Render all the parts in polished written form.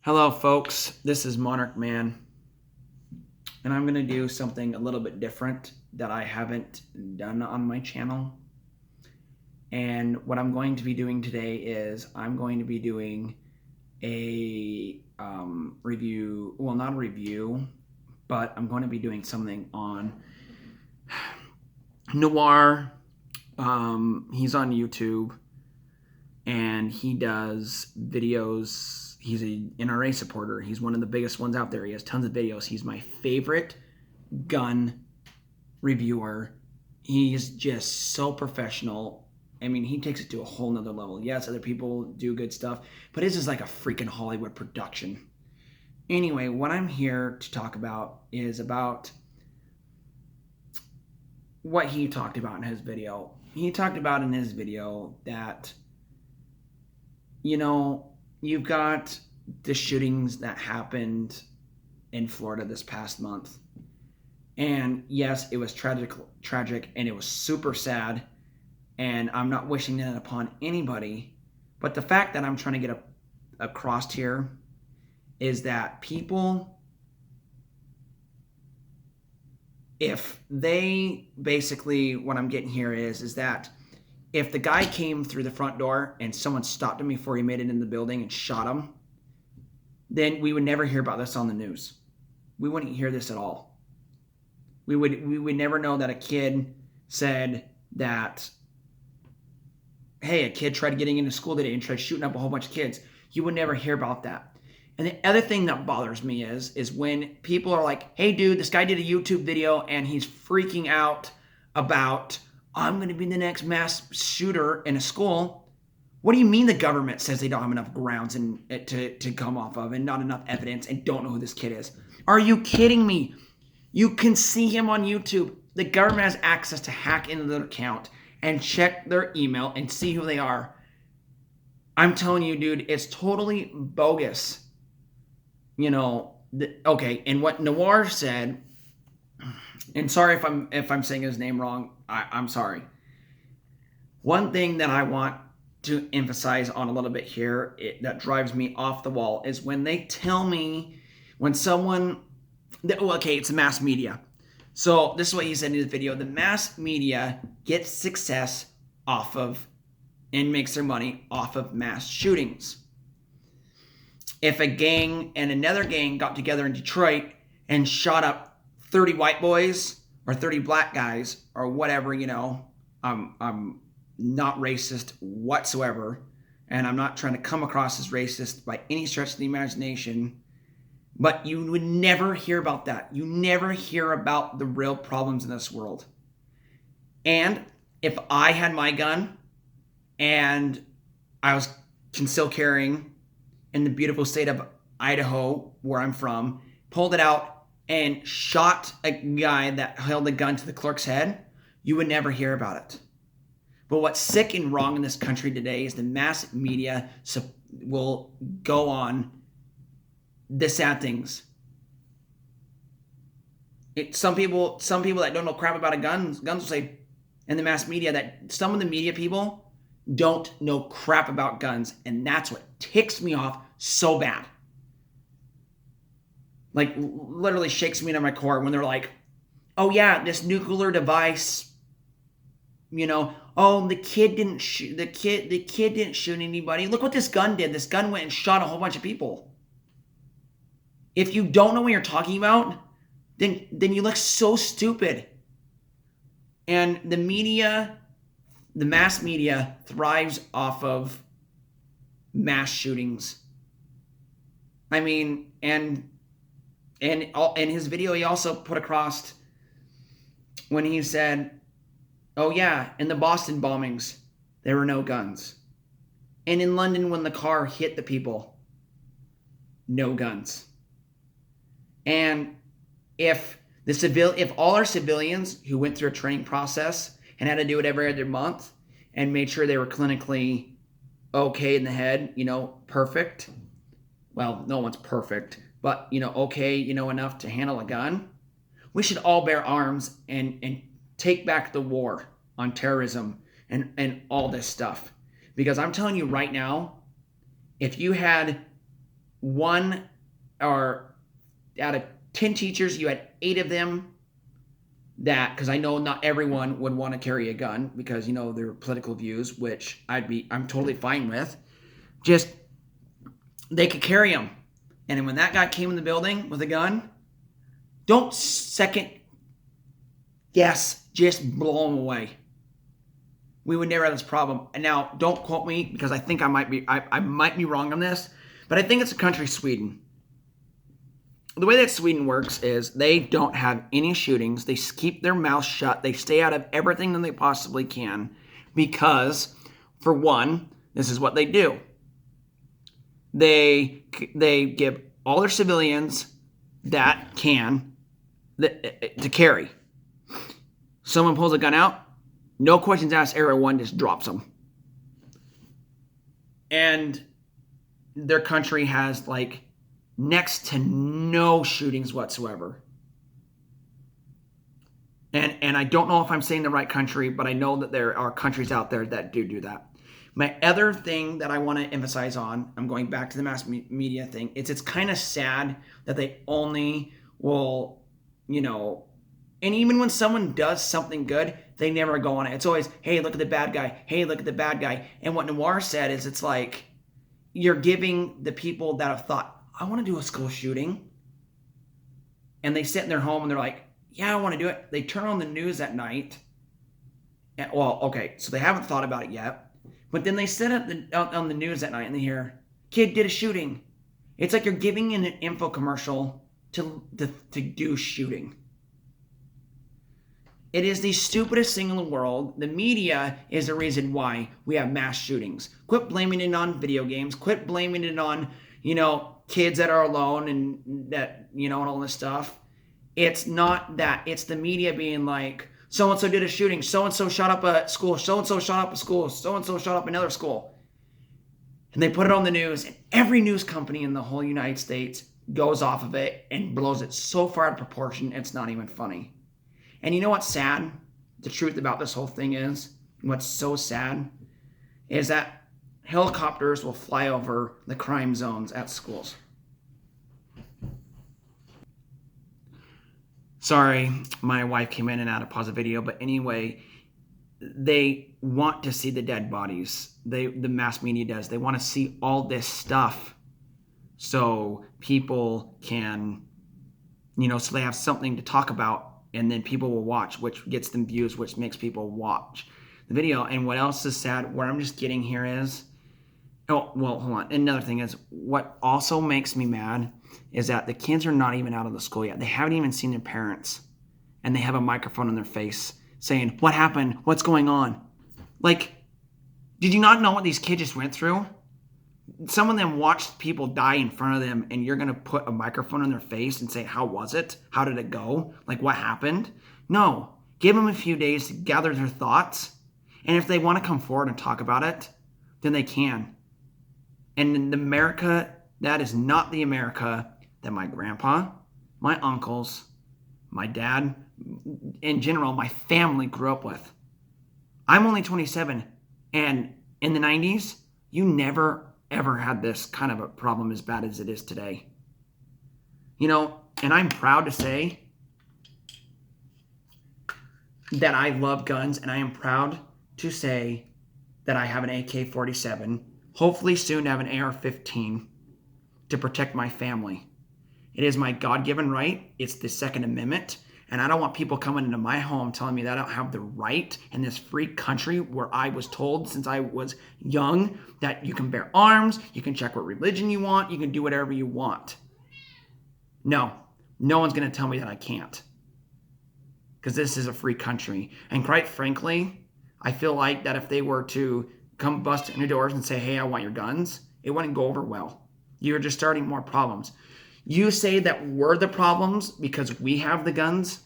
Hello, folks. This is Monarch Man, and I'm going to do something a little bit different that I haven't done on my channel. And what I'm going to be doing today is I'm going to be doing a review. Well, not a review, but I'm going to be doing something on Noir. He's on YouTube, and he does videos. He's an NRA supporter. He's one of the biggest ones out there. He has tons of videos. He's my favorite gun reviewer. He's just so professional. I mean, he takes it to a whole nother level. Yes, other people do good stuff, but his is like a freaking Hollywood production. Anyway, what I'm here to talk about is about what he talked about in his video. He talked about in his video that, you've got the shootings that happened in Florida this past month. And yes, it was tragic, and it was super sad. And I'm not wishing that upon anybody. But the fact that I'm trying to get across here is that people, if they basically, what I'm getting here is that if the guy came through the front door and someone stopped him before he made it in the building and shot him, then we would never hear about this on the news. We wouldn't hear this at all. We would never know that a kid said that, hey, a kid tried getting into school today and tried shooting up a whole bunch of kids. You would never hear about that. And the other thing that bothers me is when people are like, hey, dude, this guy did a YouTube video and he's freaking out about, I'm going to be the next mass shooter in a school. What do you mean the government says they don't have enough grounds to come off of and not enough evidence and don't know who this kid is? Are you kidding me? You can see him on YouTube. The government has access to hack into their account and check their email and see who they are. I'm telling you, dude, it's totally bogus. Okay, and what Noir said, and sorry if I'm saying his name wrong, I'm sorry. One thing that I want to emphasize on a little bit here, that drives me off the wall, is when they tell me, when someone, it's the mass media. So this is what he said in his video. The mass media gets success off of and makes their money off of mass shootings. If a gang and another gang got together in Detroit and shot up 30 white boys or 30 black guys or whatever, I'm not racist whatsoever, and I'm not trying to come across as racist by any stretch of the imagination, but you would never hear about that. You never hear about the real problems in this world. And if I had my gun and I was concealed carrying in the beautiful state of Idaho, where I'm from, pulled it out and shot a guy that held a gun to the clerk's head, you would never hear about it. But what's sick and wrong in this country today is the mass media will go on the sad things. Some people that don't know crap about guns will say in the mass media that some of the media people don't know crap about guns, and that's what ticks me off so bad. Like, literally shakes me to my core when they're like, oh yeah, this nuclear device, oh, the kid didn't shoot anybody. Look what this gun did. This gun went and shot a whole bunch of people. If you don't know what you're talking about, then you look so stupid. And the media, the mass media, thrives off of mass shootings. I mean, and in his video, he also put across when he said, oh yeah, in the Boston bombings, there were no guns. And in London, when the car hit the people, no guns. And if all our civilians who went through a training process and had to do it every other month and made sure they were clinically okay in the head, perfect. Well, no one's perfect, but okay, enough to handle a gun. We should all bear arms and take back the war on terrorism and all this stuff. Because I'm telling you right now, if you had one or out of 10 teachers, you had 8 of them that, because I know not everyone would want to carry a gun because, their political views, which I'm totally fine with. Just, they could carry them. And when that guy came in the building with a gun, don't second guess, just blow him away. We would never have this problem. And now, don't quote me because I think I might be wrong on this, but I think it's the country Sweden. The way that Sweden works is they don't have any shootings. They keep their mouth shut. They stay out of everything that they possibly can because, for one, this is what they do. They give all their civilians that can to carry. Someone pulls a gun out, no questions asked, everyone just drops them. And their country has next to no shootings whatsoever. And I don't know if I'm saying the right country, but I know that there are countries out there that do that. My other thing that I want to emphasize on, I'm going back to the mass media thing, it's kind of sad that they only will, and even when someone does something good, they never go on it. It's always, hey, look at the bad guy. Hey, look at the bad guy. And what Noir said is it's like you're giving the people that have thought, I want to do a school shooting. And they sit in their home and they're like, yeah, I want to do it. They turn on the news at night. And, well, okay, so they haven't thought about it yet. But then they sit on the news at night and they hear, kid did a shooting. It's like you're giving an info commercial to do shooting. It is the stupidest thing in the world. The media is the reason why we have mass shootings. Quit blaming it on video games. Quit blaming it on, kids that are alone and that, and all this stuff. It's not that. It's the media being like, so-and-so did a shooting. So-and-so shot up a school. So-and-so shot up a school. So-and-so shot up another school. And they put it on the news. And every news company in the whole United States goes off of it and blows it so far out of proportion, it's not even funny. And you know what's sad? The truth about this whole thing is, what's so sad, is that helicopters will fly over the crime zones at schools. Sorry, my wife came in and out of pause the video, but anyway, they want to see the dead bodies. The mass media does. They want to see all this stuff so people can, so they have something to talk about. And then people will watch, which gets them views, which makes people watch the video. And what else is sad, where I'm just getting here is, hold on. Another thing is, what also makes me mad is that the kids are not even out of the school yet. They haven't even seen their parents. And they have a microphone in their face saying, what happened? What's going on? Did you not know what these kids just went through? Some of them watched people die in front of them, and you're going to put a microphone in their face and say, how was it? How did it go? What happened? No. Give them a few days to gather their thoughts. And if they want to come forward and talk about it, then they can. And in America, that is not the America that my grandpa, my uncles, my dad, in general, my family grew up with. I'm only 27, and in the 90s, you never ever had this kind of a problem as bad as it is today. And I'm proud to say that I love guns, and I am proud to say that I have an AK-47, hopefully soon to have an AR-15 to protect my family. It is my God-given right. It's the Second Amendment. And I don't want people coming into my home telling me that I don't have the right in this free country where I was told since I was young that you can bear arms, you can check what religion you want, you can do whatever you want. No one's going to tell me that I can't. Because this is a free country. And quite frankly, I feel like that if they were to come bust in the doors and say, hey, I want your guns, it wouldn't go over well. You're just starting more problems. You say that we're the problems because we have the guns?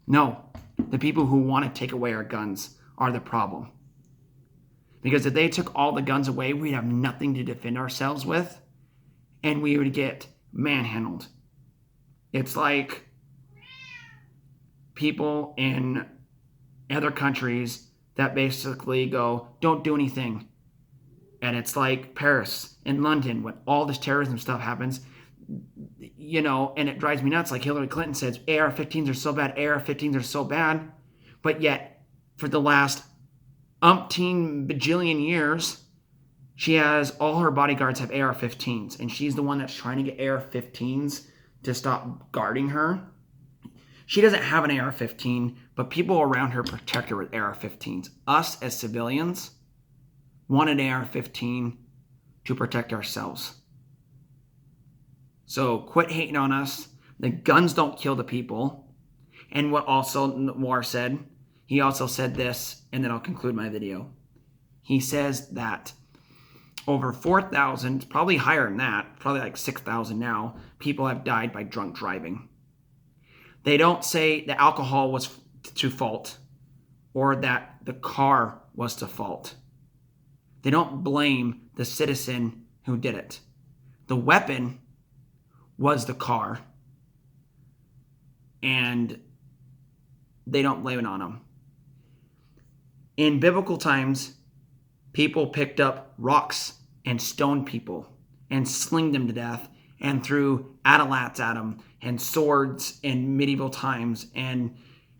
No. The people who want to take away our guns are the problem. Because if they took all the guns away, we'd have nothing to defend ourselves with, and we would get manhandled. It's like people in other countries that basically go, don't do anything. And it's like Paris and London when all this terrorism stuff happens, and it drives me nuts. Like Hillary Clinton says, AR-15s are so bad, AR-15s are so bad. But yet, for the last umpteen bajillion years, she has all her bodyguards have AR-15s. And she's the one that's trying to get AR-15s to stop guarding her. She doesn't have an AR-15, but people around her protect her with AR-15s. Us as civilians want an AR-15 to protect ourselves. So quit hating on us. The guns don't kill the people. And what also Noir said, he also said this, and then I'll conclude my video. He says that over 4,000, probably higher than that, probably like 6,000 now, people have died by drunk driving. They don't say the alcohol was to fault or that the car was to fault. They don't blame the citizen who did it. The weapon was the car, and they don't blame it on them. In biblical times, people picked up rocks and stoned people and slinged them to death and threw adalats at them and swords in medieval times and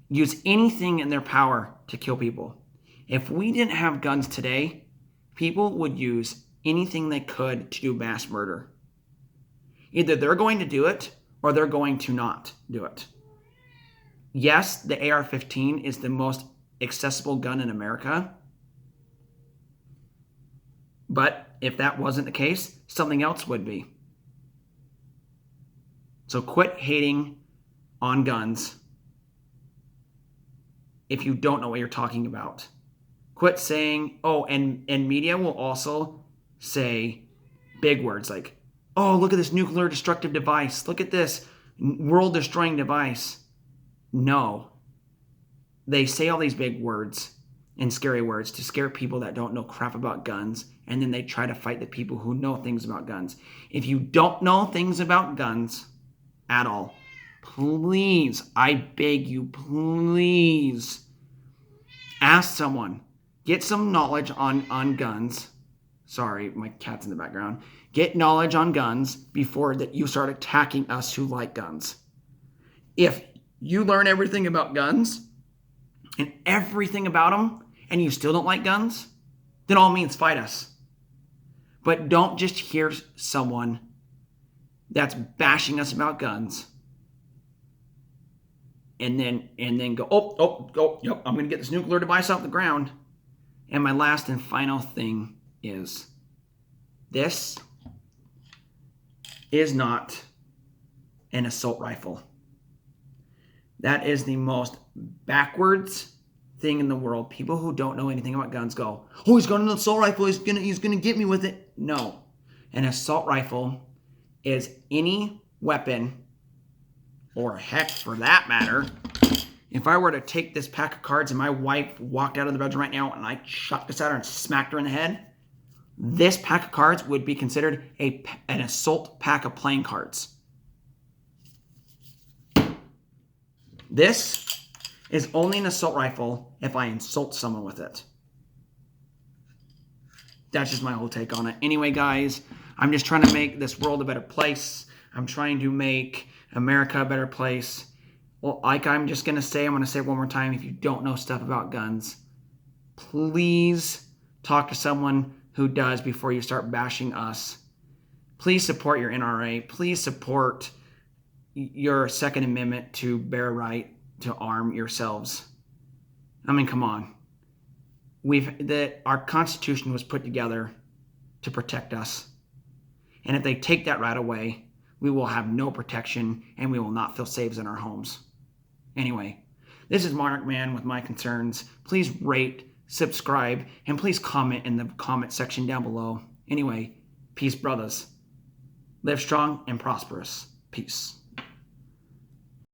used anything in their power to kill people. If we didn't have guns today, people would use anything they could to do mass murder. Either they're going to do it or they're going to not do it. Yes, the AR-15 is the most accessible gun in America. But if that wasn't the case, something else would be. So quit hating on guns if you don't know what you're talking about. Quit saying, and media will also say big words like, oh, look at this nuclear destructive device. Look at this world-destroying device. No. They say all these big words and scary words to scare people that don't know crap about guns, and then they try to fight the people who know things about guns. If you don't know things about guns at all, please, I beg you, please ask someone. Get some knowledge on guns. Sorry, my cat's in the background. Get knowledge on guns before that you start attacking us who like guns. If you learn everything about guns and everything about them and you still don't like guns, then all means fight us. But don't just hear someone that's bashing us about guns and then go, yep, I'm going to get this nuclear device off the ground. And my last and final thing is, this is not an assault rifle. That is the most backwards thing in the world. People who don't know anything about guns go, oh, he's got an assault rifle, he's gonna get me with it. No. An assault rifle is any weapon, or heck, for that matter, if I were to take this pack of cards and my wife walked out of the bedroom right now and I chucked this at her and smacked her in the head, this pack of cards would be considered an assault pack of playing cards. This is only an assault rifle if I insult someone with it. That's just my whole take on it. Anyway, guys, I'm just trying to make this world a better place. I'm trying to make America a better place. Well, like I'm going to say it one more time. If you don't know stuff about guns, please talk to someone who does before you start bashing us. Please support your NRA. Please support your Second Amendment to bear right to arm yourselves. I mean, come on. Our Constitution was put together to protect us. And if they take that right away, we will have no protection and we will not feel safe in our homes. Anyway, this is Monarch Man with my concerns. Please rate, subscribe, and please comment in the comment section down below. Anyway, peace, brothers. Live strong and prosperous. Peace.